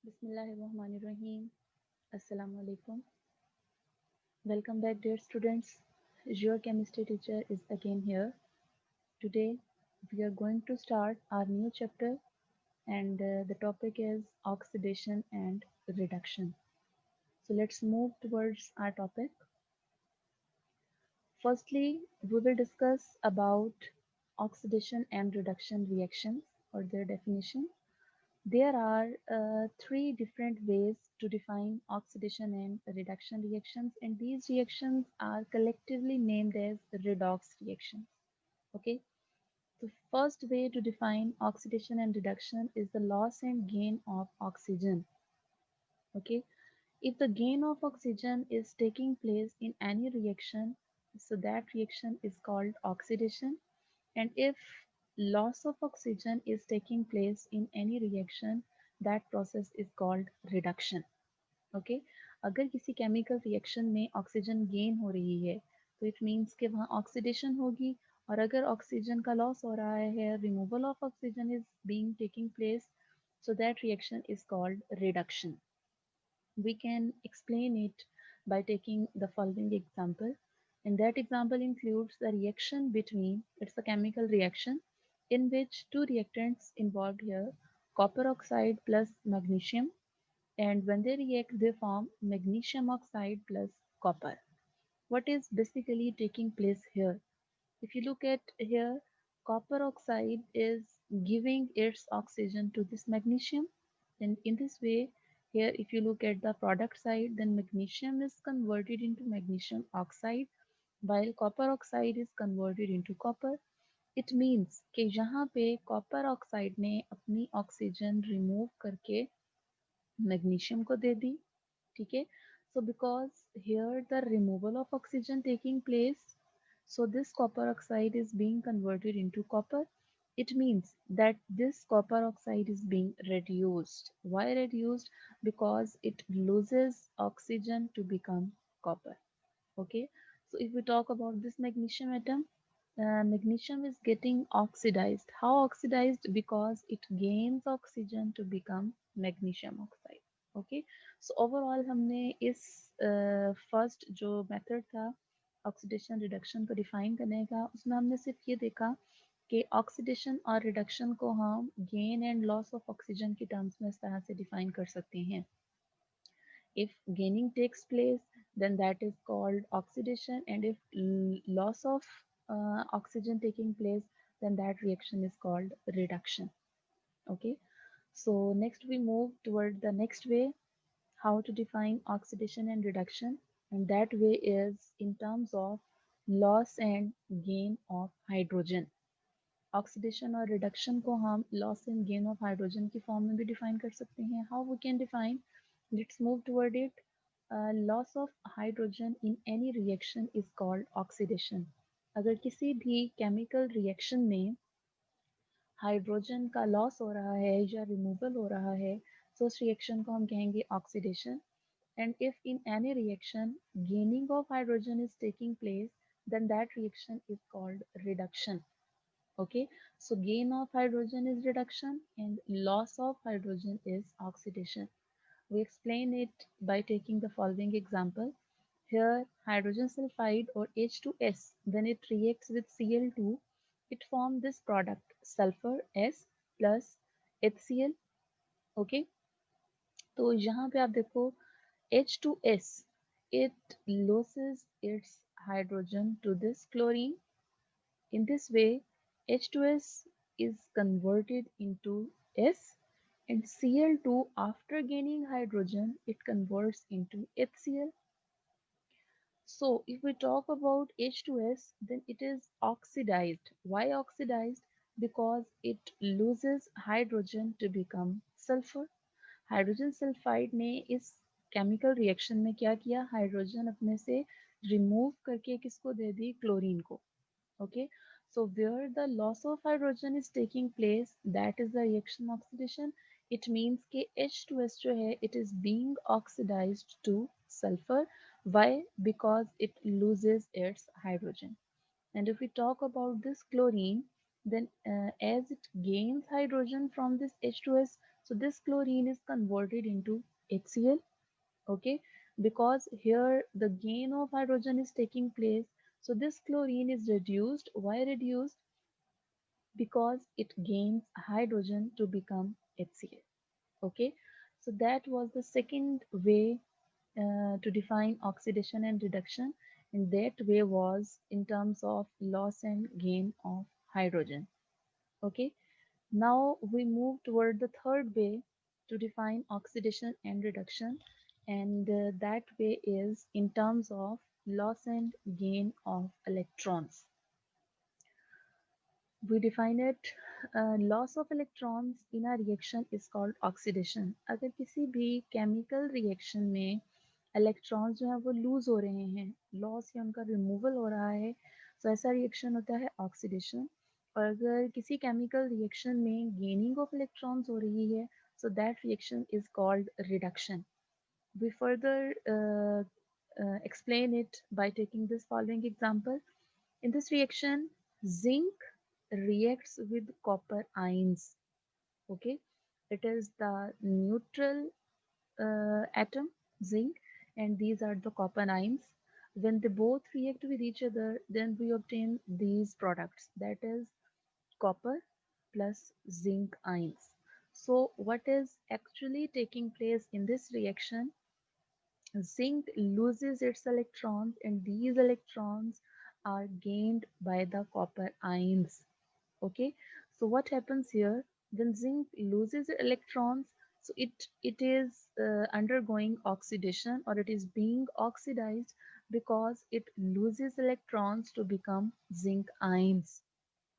Bismillahirrahmanirrahim. Assalamu alaikum. Welcome back, dear students. Your chemistry teacher is again here. Today, we are going to start our new chapter, and the topic is oxidation and reduction. So, let's move towards our topic. Firstly, we will discuss about oxidation and reduction reactions or their definition. There are three different ways to define oxidation and reduction reactions, and these reactions are collectively named as redox reactions. Okay, the first way to define oxidation and reduction is the loss and gain of oxygen. Okay, if the gain of oxygen is taking place in any reaction, so that reaction is called oxidation, and if loss of oxygen is taking place in any reaction, that process is called reduction. Okay, अगर किसी chemical reaction में oxygen gain हो रही है तो it means कि वहाँ oxidation होगी, और अगर ऑक्सीजन का लॉस हो रहा है, removal of oxygen is being taking place, so that reaction is called reduction. We can explain it by taking the following example. And that example includes the reaction between, it's a chemical reaction in which two reactants involved here, copper oxide plus magnesium, and when they react, they form magnesium oxide plus copper. What is basically taking place here? If you look at here, copper oxide is giving its oxygen to this magnesium, and in this way, here if you look at the product side, then magnesium is converted into magnesium oxide while copper oxide is converted into copper. It means कि यहाँ पे copper oxide ने अपनी oxygen remove करके magnesium को दे दी, ठीक है. So because here the removal of oxygen taking place, so this copper oxide is being converted into copper. It means that this copper oxide is being reduced. Why reduced? Because it loses oxygen to become copper. Okay, so if we talk about this magnesium atom, magnesium is getting oxidized. How oxidized? Because it gains oxygen to become magnesium oxide. Okay, so overall हमने इस first जो method था oxidation reduction को define करने का, उसमें हमने सिर्फ ये देखा कि ऑक्सीडेशन और रिडक्शन को हम gain and loss of oxygen की टर्म्स में इस तरह से डिफाइन कर सकते हैं. If gaining takes place, then that is called oxidation, and if loss of oxygen taking place, then that reaction is called reduction. Okay, so next we move toward the next way how to define oxidation and reduction, and that way is in terms of loss and gain of hydrogen. Oxidation और reduction को हम loss and gain of hydrogen की form में भी define कर सकते हैं. How we can define? Let's move toward it. Loss of hydrogen in any reaction is called oxidation. अगर किसी भी केमिकल रिएक्शन में हाइड्रोजन का लॉस हो रहा है या रिमूवल हो रहा है, तो उस रिएक्शन को हम कहेंगे oxidation. And if in any reaction gaining of hydrogen is taking place, then that reaction is called reduction. Okay, so gain of hydrogen is reduction and loss of hydrogen is oxidation. We explain it by taking the following example. Here hydrogen sulfide or H2S, when it reacts with Cl2, it forms this product sulfur S plus HCl. Okay, तो यहाँ पे आप देखो H2S, it loses its hydrogen to this chlorine. In this way, H2S is converted into S, and Cl2 after gaining hydrogen, it converts into HCl. So if we talk about H2S, then it is oxidized. Why oxidized? Because it loses hydrogen to become sulfur. Hydrogen sulphide ने इस chemical reaction में क्या किया? Hydrogen अपने से remove करके किसको दे दी? क्लोरीन को. Okay, so where the loss of hydrogen is taking place, that is the reaction oxidation. It means कि H2S जो है, it is being oxidised to sulphur. Why? Because it loses its hydrogen. And if we talk about this chlorine, then as it gains hydrogen from this H2S, So this chlorine is converted into HCl, okay, because here the gain of hydrogen is taking place. So this chlorine is reduced. Why reduced? Because it gains hydrogen to become HCl, okay. So that was the second way to define oxidation and reduction, and that way was in terms of loss and gain of hydrogen, okay. Now we move toward the third way to define oxidation and reduction, and that way is in terms of loss and gain of electrons. We define it, loss of electrons in a reaction is called oxidation. अगर किसी भी chemical reaction में electrons जो है वो lose हो रहे हैं, loss या उनका removal हो रहा है, तो ऐसा reaction होता है oxidation. और अगर किसी chemical reaction में gaining of electrons हो रही है, so that reaction is called reduction. We further explain it by taking this following example. In this reaction, zinc reacts with copper ions. Okay, it is the neutral atom, zinc, and these are the copper ions. When they both react with each other, then we obtain these products, that is copper plus zinc ions. So, what is actually taking place in this reaction? Zinc loses its electrons, and these electrons are gained by the copper ions. Okay, so what happens here when zinc loses electrons? So it is undergoing oxidation, or it is being oxidized because it loses electrons to become zinc ions.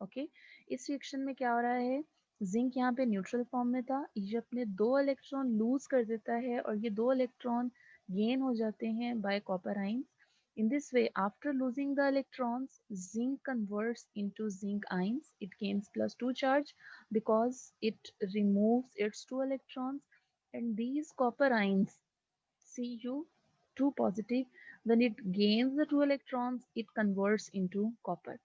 Okay, इस reaction में क्या हो रहा है, zinc यहाँ पे neutral form में था, ये अपने दो इलेक्ट्रॉन लूज कर देता है और ये दो इलेक्ट्रॉन गेन हो जाते हैं bye copper ions. In this way, after losing the electrons, zinc converts into zinc ions. It gains plus 2 charge because it removes its 2 electrons, and these copper ions, Cu2 positive, when it gains the 2 electrons, it converts into copper.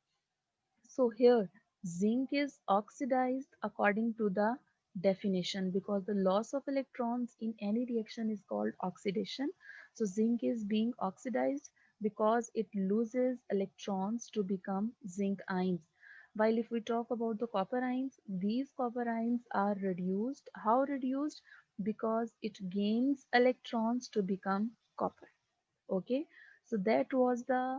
So here zinc is oxidized according to the definition, because the loss of electrons in any reaction is called oxidation. So zinc is being oxidized because it loses electrons to become zinc ions. While if we talk about the copper ions, these copper ions are reduced. How reduced? Because it gains electrons to become copper. Okay, so that was the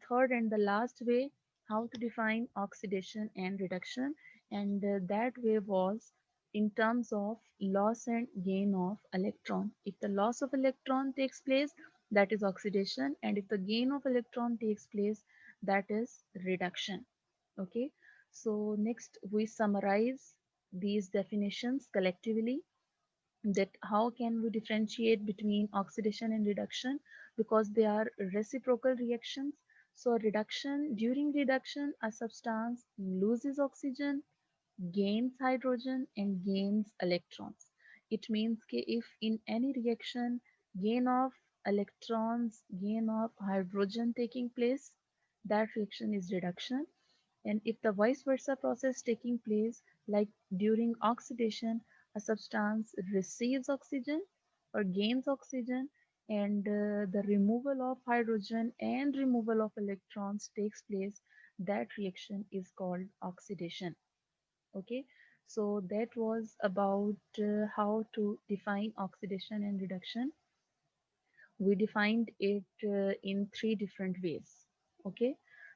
third and the last way how to define oxidation and reduction, and that way was in terms of loss and gain of electron. If the loss of electron takes place, that is oxidation, and if the gain of electron takes place, that is reduction. Okay, so next we summarize these definitions collectively, that how can we differentiate between oxidation and reduction, because they are reciprocal reactions. So reduction, during reduction a substance loses oxygen, gains hydrogen and gains electrons. It means that if in any reaction gain of electrons, gain of hydrogen taking place, that reaction is reduction. And if the vice versa process taking place, like during oxidation, a substance receives oxygen or gains oxygen, and the removal of hydrogen and removal of electrons takes place, that reaction is called oxidation. Okay, so that was about how to define oxidation and reduction. We defined it in three different ways. Okay,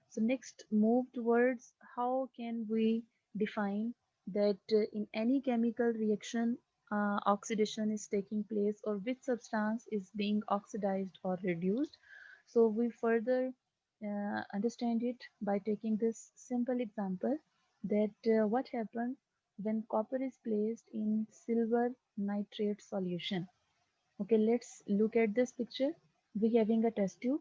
so next move towards how can we define that in any chemical reaction oxidation is taking place, or which substance is being oxidized or reduced. So we further understand it by taking this simple example, that what happens when copper is placed in silver nitrate solution. Okay, let's look at this picture. We having a test tube.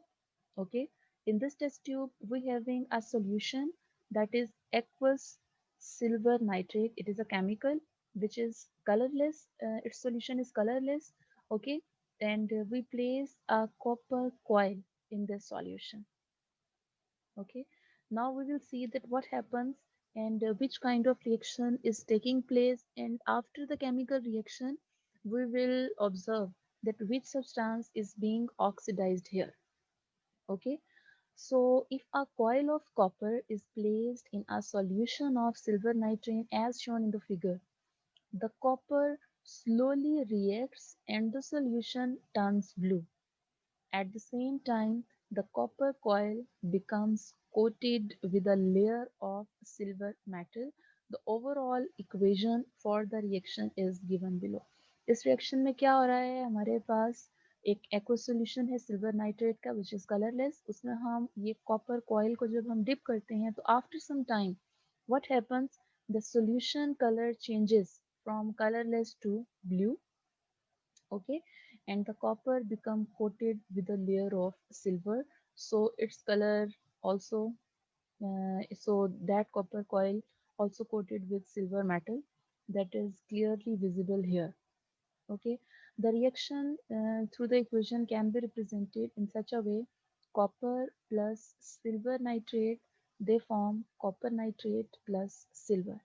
Okay, in this test tube we having a solution, that is aqueous silver nitrate. It is a chemical which is colorless. Its solution is colorless. Okay, and we place a copper coil in this solution. Okay, now we will see that what happens, and which kind of reaction is taking place, and after the chemical reaction we will observe that which substance is being oxidized here. Okay, so if a coil of copper is placed in a solution of silver nitrate as shown in the figure, the copper slowly reacts and the solution turns blue. At the same time, the copper coil becomes coated with a layer of silver metal. The overall equation for the reaction is given below. इस reaction में क्या हो रहा है, हमारे पास एक aqua solution है silver nitrate का विच इज कलरलेस, उसमें हम ये कॉपर कॉइल को जब हम डिप करते हैं तो after some time what happens, the solution color changes from colorless to blue. Okay, and the copper become coated with a layer of silver, so its color also so that copper coil also coated with silver metal, that is clearly visible here. Okay, the reaction through the equation can be represented in such a way: copper plus silver nitrate, they form copper nitrate plus silver.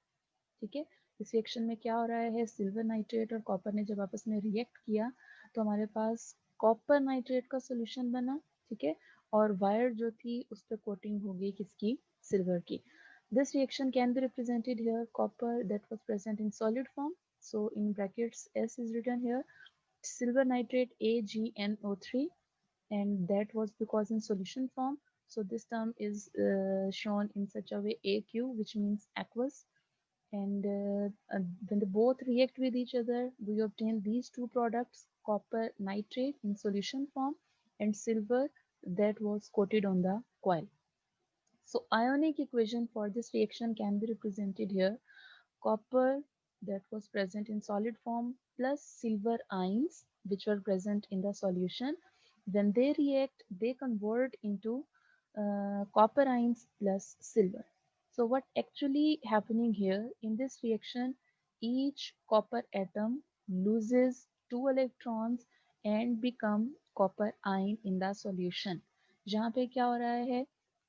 ठीक है, इस reaction में क्या हो रहा है, silver nitrate और copper ने जब आपस में रिएक्ट किया तो हमारे पास कॉपर नाइट्रेट का सोल्यूशन बना, ठीक है, और वायर जो थी उस पर कोटिंग हो गई किसकी, सिल्वर की. This reaction can be represented here: copper that was present in solid form, so in brackets S is written here, silver nitrate AgNO3, and that was because in solution form, so this term is shown in such a way AQ, which means aqueous, and when they both react with each other we obtain these two products: copper nitrate in solution form and silver that was coated on the coil. So ionic equation for this reaction can be represented here: copper that was present in solid form plus silver ions which were present in the solution. When they react, they convert into copper ions plus silver. So what actually happening here in this reaction, each copper atom loses two electrons and become copper ion in the solution. जहाँ पे क्या हो रहा है,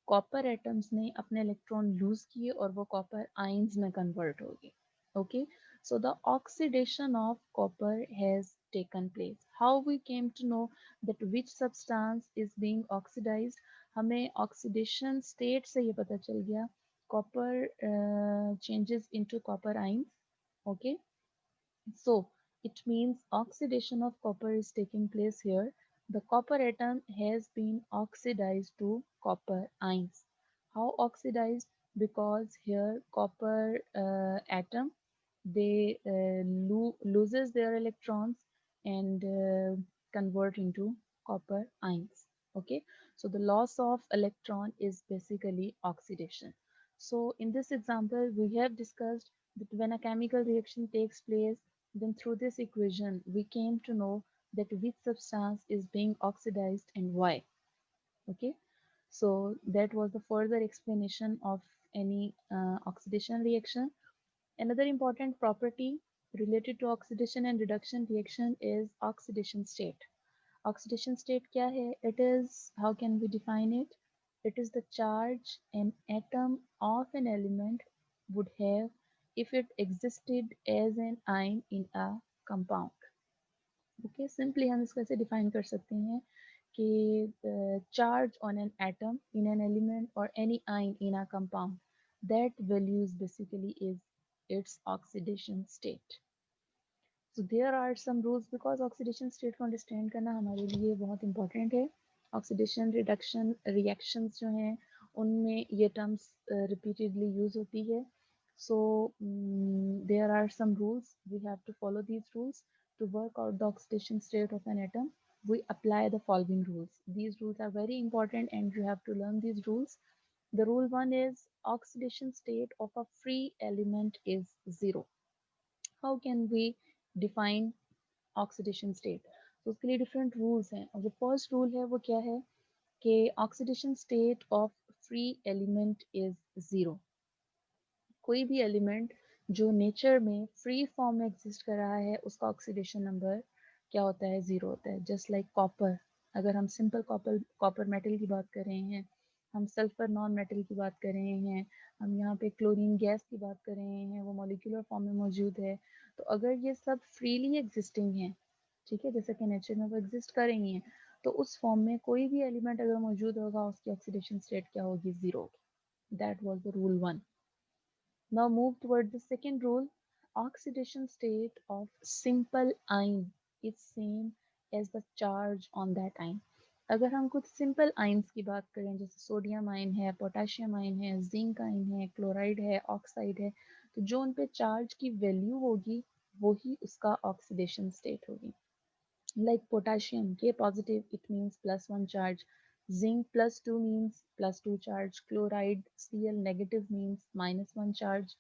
copper atoms ने अपने electron lose किए और वो कॉपर आयंस में कन्वर्ट हो गए. Okay, so the oxidation of copper has taken place. How we came to know that which substance is being oxidized? हमें oxidation state से ये पता चल गया, copper changes into copper ions. Okay, so it means oxidation of copper is taking place here. The copper atom has been oxidized to copper ions. How oxidized? Because here copper atom, they loses their electrons and convert into copper ions. Okay, so the loss of electron is basically oxidation. So in this example we have discussed that when a chemical reaction takes place, then through this equation we came to know that which substance is being oxidized and why. Okay, so that was the further explanation of any oxidation reaction. Another important property related to oxidation and reduction reaction is oxidation state. Oxidation state क्या है? It is, how can we define it? It is the charge an atom of an element would have if it existed as an ion in a compound. Okay, simply हम इसको ऐसे define कर सकते हैं कि the charge on an atom in an element or any ion in a compound, that values basically is its oxidation state. So there are some rules because oxidation state को understand करना हमारे लिए बहुत important है. Oxidation reduction reactions जो हैं उनमें ये terms repeatedly use होती है. So there are some rules, we have to follow these rules to work out the oxidation state of an atom. We apply the following rules. These rules are very important and you have to learn these rules. The rule one is oxidation state of a free element is zero. How can we define oxidation state? तो उसके लिए different rules हैं और जो first rule है वो क्या है कि oxidation state of free element is zero. कोई भी एलिमेंट जो नेचर में फ्री फॉर्म में एग्जिस्ट कर रहा है उसका ऑक्सीडेशन नंबर क्या होता है, ज़ीरो होता है. जस्ट लाइक कॉपर, अगर हम सिंपल कॉपर कॉपर मेटल की बात कर रहे हैं, हम सल्फर नॉन मेटल की बात कर रहे हैं, हम यहाँ पे क्लोरीन गैस की बात कर रहे हैं, वो मॉलिक्यूलर फॉर्म में मौजूद है। तो अगर ये सब फ्रीली एग्जिस्टिंग है, ठीक है, जैसे कि नेचर में वो एग्जिस्ट कर रही हैं, तो उस फॉर्म में कोई भी एलिमेंट अगर मौजूद होगा उसकी ऑक्सीडेशन स्टेट क्या होगी, जीरो होगी। That was the rule one. Now move toward the second rule. Oxidation state of simple ion is same as the charge on that ion. अगर हम कुछ सिंपल आइंस की बात करें, जैसे सोडियम आयन है, पोटेशियम आयन है, जिंक आयन है, क्लोराइड है, ऑक्साइड है, तो जो उन पे चार्ज की वैल्यू होगी वही उसका ऑक्सीडेशन स्टेट होगी। Like potassium, K positive, it means +1 charge. Zinc +2 means +2 charge. Chloride, Cl negative means -1 charge.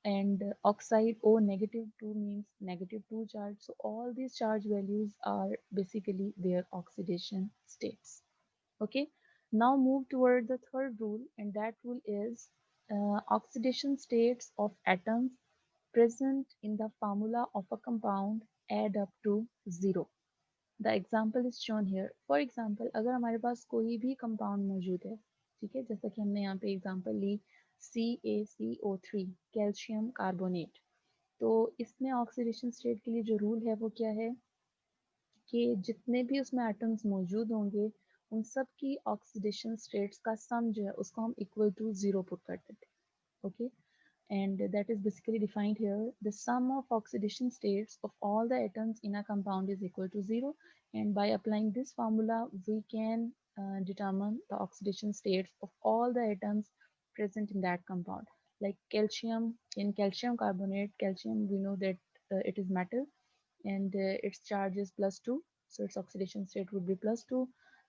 And oxide O negative 2 means -2 charge. So all these charge values are basically their oxidation states. Okay. Now move toward the third rule, and that rule is oxidation states of atoms present in the formula of a compound add up to zero. The example is shown here. For example, अगर हमारे पास कोई भी compound मौजूद है, ठीक है, जैसा कि हमने यहाँ पे एग्जाम्पल ली CaCO3, कैल्शियम कार्बोनेट, तो इसमें ऑक्सीडेशन स्टेट के लिए जो रूल है वो क्या है कि जितने भी उसमें एटम्स मौजूद होंगे उन सब की ऑक्सीडेशन स्टेट्स का सम जो है उसको हम इक्वल टू जीरो पुट कर देते हैं। Okay, and that is basically defined here. The sum of oxidation states of all the atoms in a compound is equal to zero, and by applying this formula we can determine the oxidation states of all the atoms present in that compound. Like calcium, in calcium carbonate, calcium we know that it is metal, and its charge is +2, so its oxidation state would be +2.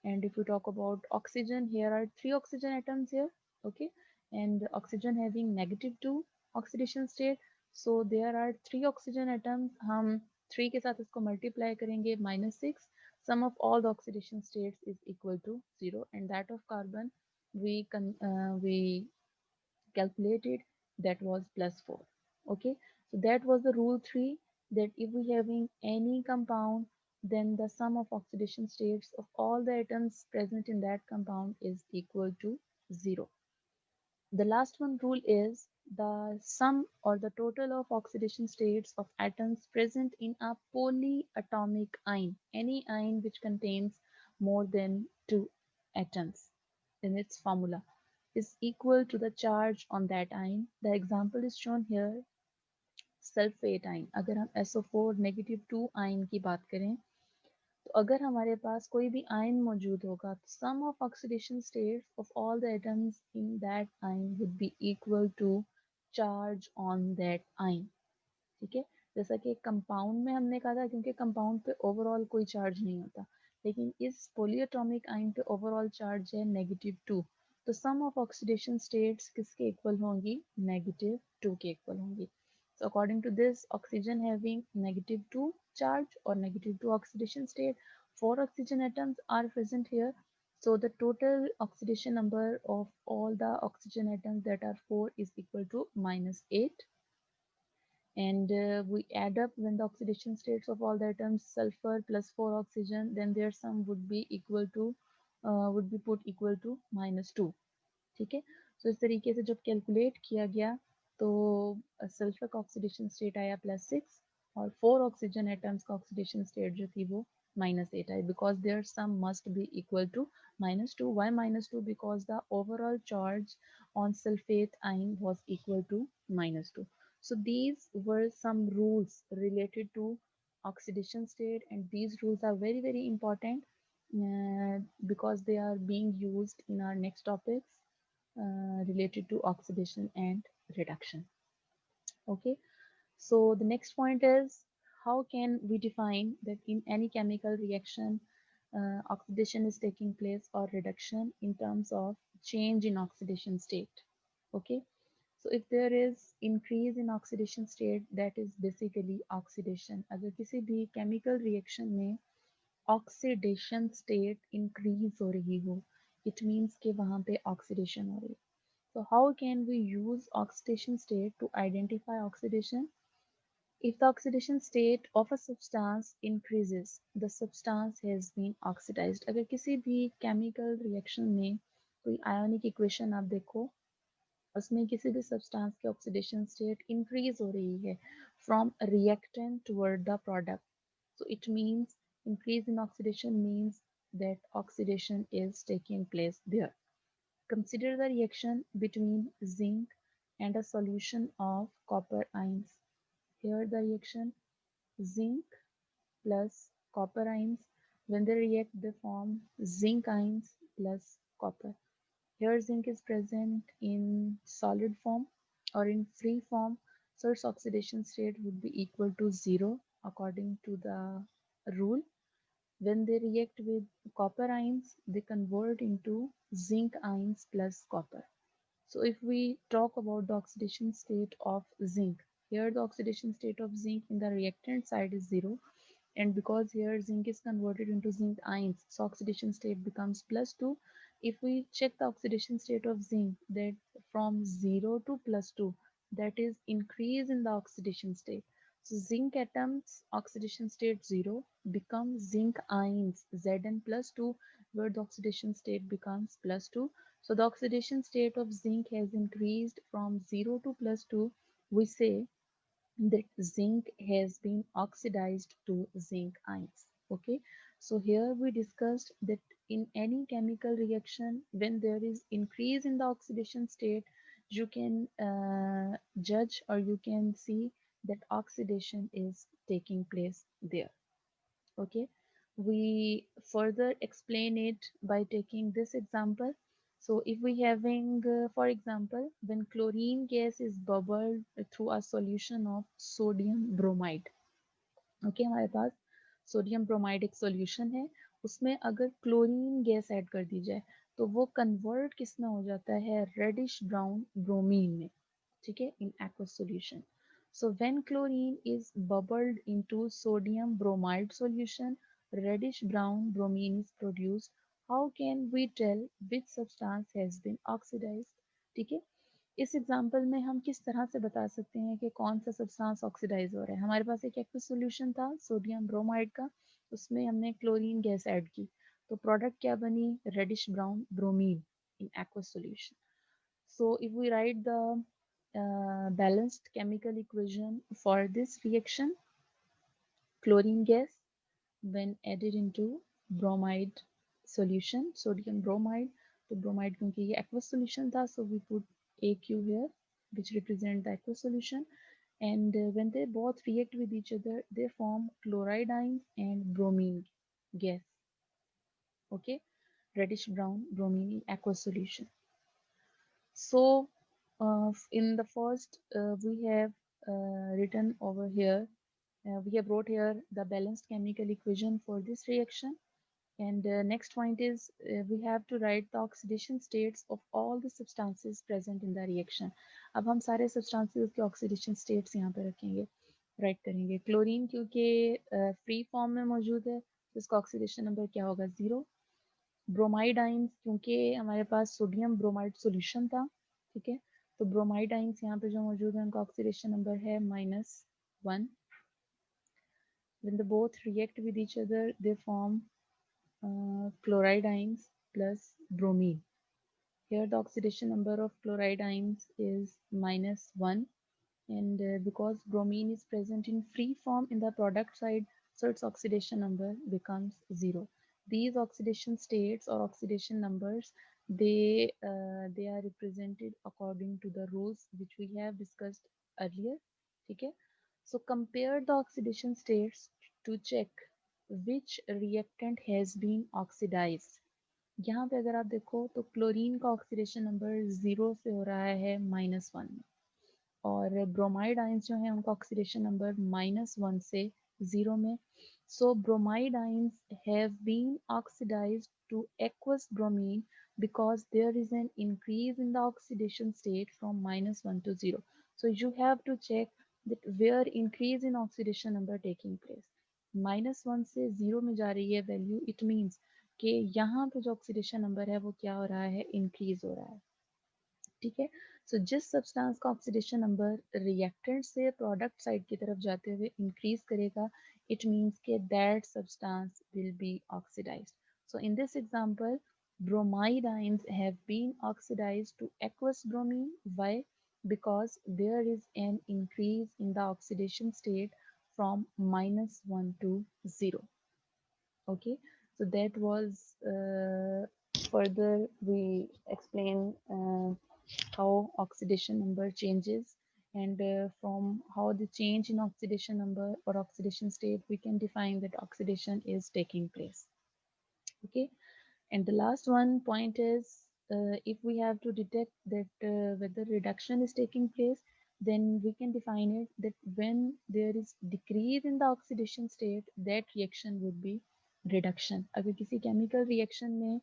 And if we talk about oxygen, here are three oxygen atoms here, okay, and oxygen having -2 oxidation state, so there are three oxygen atoms, हम 3 के साथ इसको multiply करेंगे, -6, sum of all the oxidation states is equal to 0, and that of carbon we calculated, that was +4. Okay, so that was the rule 3, that if we having any compound, then the sum of oxidation states of all the atoms present in that compound is equal to 0. The last one rule is the sum or the total of oxidation states of atoms present in a polyatomic ion, any ion which contains more than two atoms in its formula, is equal to the charge on that ion. The example is shown here, sulphate ion. अगर हम SO4 -2 ion की बात करें, तो अगर हमारे पास कोई भी आयन मौजूद होगा तो sum of oxidation states of all the atoms in that ion would be equal to charge on that ion. ठीक है, जैसा कि कंपाउंड में हमने कहा था, क्योंकि कंपाउंड पे ओवरऑल कोई चार्ज नहीं होता, लेकिन इस पोलीएटॉमिक आयन पे ओवरऑल चार्ज है -2, तो सम ऑफ ऑक्सीडेशन स्टेट्स किसके इक्वल होंगी, -2 के इक्वल होंगी। So according to this, oxygen having -2 charge or -2 oxidation state, 4 oxygen atoms are present here. So the total oxidation number of all the oxygen atoms, that are 4, is equal to -8. And we add up when the oxidation states of all the atoms, sulfur plus 4 oxygen, then their sum would be equal to would be put equal to -2. ठीक है, तो इस तरीके से जब calculate किया गया तो सल्फर का ऑक्सीडेशन स्टेट आया +6, और 4 ऑक्सीजन एटम्स का ऑक्सीडेशन स्टेट जो थी वो -8 आई, because there some must be equal to -2. Why -2? Because the overall charge on sulfate ion was equal to -2. So these were some rules related to oxidation state, and these rules are very important because they are being used in our next topics related to oxidation and reduction. Okay, so the next point is, how can we define that in any chemical reaction oxidation is taking place or reduction in terms of change in oxidation state. Okay, so if there is increase in oxidation state, that is basically oxidation. अगर किसी भी chemical reaction में oxidation state increase हो रही हो, it means कि वहाँ पे oxidation हो रही है. So how can we use oxidation state to identify oxidation? If the oxidation state of a substance increases, the substance has been oxidized. अगर किसी भी chemical reaction में कोई आयोनिक इक्वेशन आप देखो, उसमें किसी भी सब्सटेंस की ऑक्सीडेशन स्टेट इंक्रीज हो रही है from reactant toward the product, so it means increase in oxidation means that oxidation is taking place there. Consider the reaction between zinc and a solution of copper ions. Here the reaction zinc plus copper ions, when they react they form zinc ions plus copper. Here zinc is present in solid form or in free form, so its oxidation state would be equal to 0 according to the rule. When they react with copper ions, they convert into zinc ions plus copper. So if we talk about the oxidation state of zinc, here the oxidation state of zinc in the reactant side is 0, and because here zinc is converted into zinc ions, so oxidation state becomes plus 2. If we check the oxidation state of zinc, that from 0 to plus 2, that is increase in the oxidation state. So zinc atoms oxidation state 0 become zinc ions Zn plus 2, where the oxidation state becomes plus 2. So the oxidation state of zinc has increased from 0 to plus 2. We say that zinc has been oxidized to zinc ions. Okay, so here we discussed that in any chemical reaction, when there is increase in the oxidation state, you can judge or you can see that oxidation is taking place there. Okay, we further explain it by taking this example. So if we having for example, when chlorine gas is bubbled through a solution of sodium bromide, okay हमारे पास sodium bromide एक solution है, उसमें अगर chlorine gas add कर दी जाए तो वो convert किस में हो जाता है, रेडिश ब्राउन ब्रोमीन में, ठीक है, इन aqueous solution. So when chlorine is bubbled into sodium bromide solution, reddish brown bromine is produced. How can we tell which substance has been oxidized? ठीक है, इस एग्जाम्पल में हम किस तरह से बता सकते हैं कि कौन सा सब्सटेंस ऑक्सीडाइज हो रहा है। हमारे पास एक एक्वस सॉल्यूशन था सोडियम ब्रोमाइड का, उसमें हमने क्लोरीन गैस ऐड की, तो प्रोडक्ट क्या बनी, reddish brown bromine in aqueous solution. So if we write the balanced chemical equation for this reaction, chlorine gas when added into bromide solution, sodium bromide, तो bromide क्योंकि ये aqueous solution था, so we put AQ here, which represent the aqueous solution, and when they both react with each other, they form chloride ions and bromine gas. Okay, reddish brown bromine in aqueous solution. So in the first, we have written over here, we have wrote here the balanced chemical equation for this reaction. And next point is we have to write the oxidation states of all the substances present in the reaction. अब हम सारे substances के oxidation states यहाँ पे रखेंगे, write करेंगे. Chlorine क्योंकि free form में मौजूद है, तो इसका oxidation number क्या होगा, 0. ब्रोमाइड आइंस क्योंकि हमारे पास सोडियम ब्रोमाइड सॉल्यूशन था, ठीक है, तो ब्रोमाइड आइंस यहाँ पे जो मौजूद है उनका ऑक्सीडेशन नंबर है -1. When they both react with each other, they form chloride ions plus bromine. Here the oxidation number of chloride ions is -1, and because bromine is present in free form in the product side, so its oxidation number becomes 0. These oxidation states or oxidation numbers, they are represented according to the rules which we have discussed earlier. Okay, so compare the oxidation states to check which reactant has been oxidized. यहाँ पे अगर आप देखो तो chlorine का oxidation number 0 से हो रहा है -1 में, और ब्रोमाइड आयंस जो है उनका ऑक्सीडेशन नंबर -1 से 0 में. So bromide ions have been oxidised to aqueous bromine because there is an increase in the oxidation state from -1 to 0. So you have to check that where increase in oxidation number taking place. -1 से 0 में जा रही है value, it means कि यहाँ पे जो oxidation number है वो क्या हो रहा है, इंक्रीज हो रहा है. ठीक है, सो जिस सब्सटेंस का ऑक्सीडेशन नंबर रिएक्टेंट से प्रोडक्ट साइड की तरफ जाते हुए इंक्रीज करेगा, इट मीन्स के that substance will be oxidised. So in this example Bromide ions have been oxidized to aqueous bromine. Why? Because there is an increase in the oxidation state from -1 to 0. Okay, so that was further we explain how oxidation number changes, and from how the change in oxidation number or oxidation state we can define that oxidation is taking place. Okay, and the last one point is, if we have to detect that whether reduction is taking place, then we can define it that when there is decrease in the oxidation state, that reaction would be reduction. अगर किसी chemical reaction में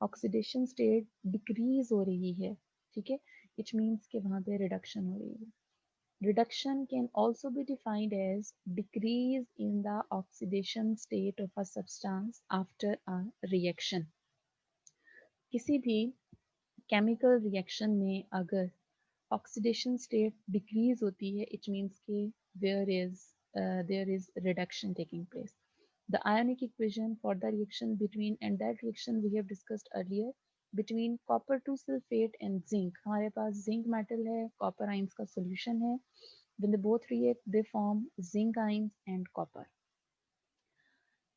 oxidation state decrease हो रही है, ठीक है, which means कि वहाँ पे reduction हो रही है. Reduction can also be defined as decrease in the oxidation state of a substance after a reaction. किसी भी केमिकल रिएक्शन में अगर ऑक्सीडेशन स्टेट डिक्रीज होती है, इट मीन्स कि there is reduction taking place. The ionic equation for the reaction between, and that reaction we have discussed earlier, between copper 2 sulfate and zinc. हमारे पास zinc metal है, copper ions का solution है. When they both react, they form zinc ions and copper.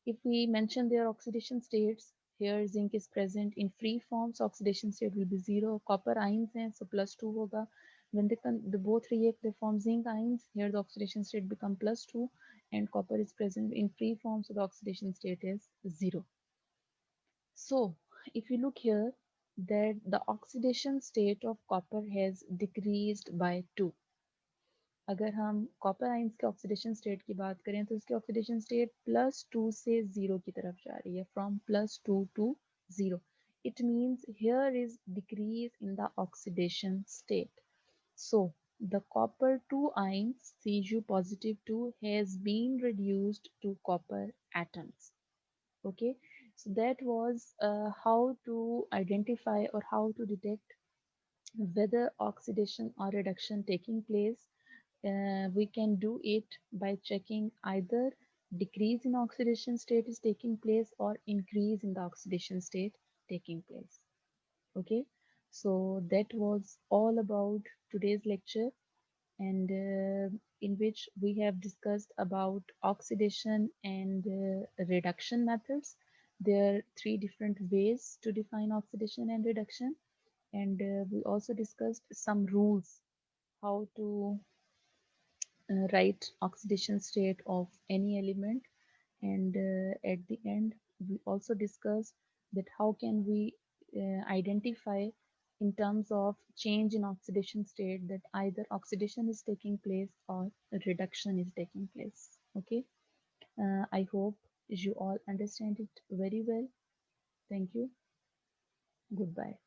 If we mention their oxidation states, here zinc is present in free form, so oxidation state will be 0. Copper ions हैं, so +2 होगा. When they both react, they form zinc ions. Here the oxidation state become +2, and copper is present in free form, so the oxidation state is 0. So if you look here, that the oxidation state of copper has decreased by 2. अगर हम copper ions के oxidation state की बात करें तो इसकी oxidation state +2 से 0 की तरफ जा रही है, from +2 to 0. It means here is decrease in the oxidation state. So the copper 2 ions Cu positive 2 has been reduced to copper atoms. Okay, so that was how to identify or how to detect whether oxidation or reduction taking place. We can do it by checking either decrease in oxidation state is taking place or increase in the oxidation state taking place. Okay, so that was all about today's lecture, and in which we have discussed about oxidation and reduction methods. There are three different ways to define oxidation and reduction, and we also discussed some rules how to write oxidation state of any element, and at the end we also discussed that how can we identify in terms of change in oxidation state that either oxidation is taking place or reduction is taking place. Okay, I hope you all understand it very well. Thank you. Goodbye.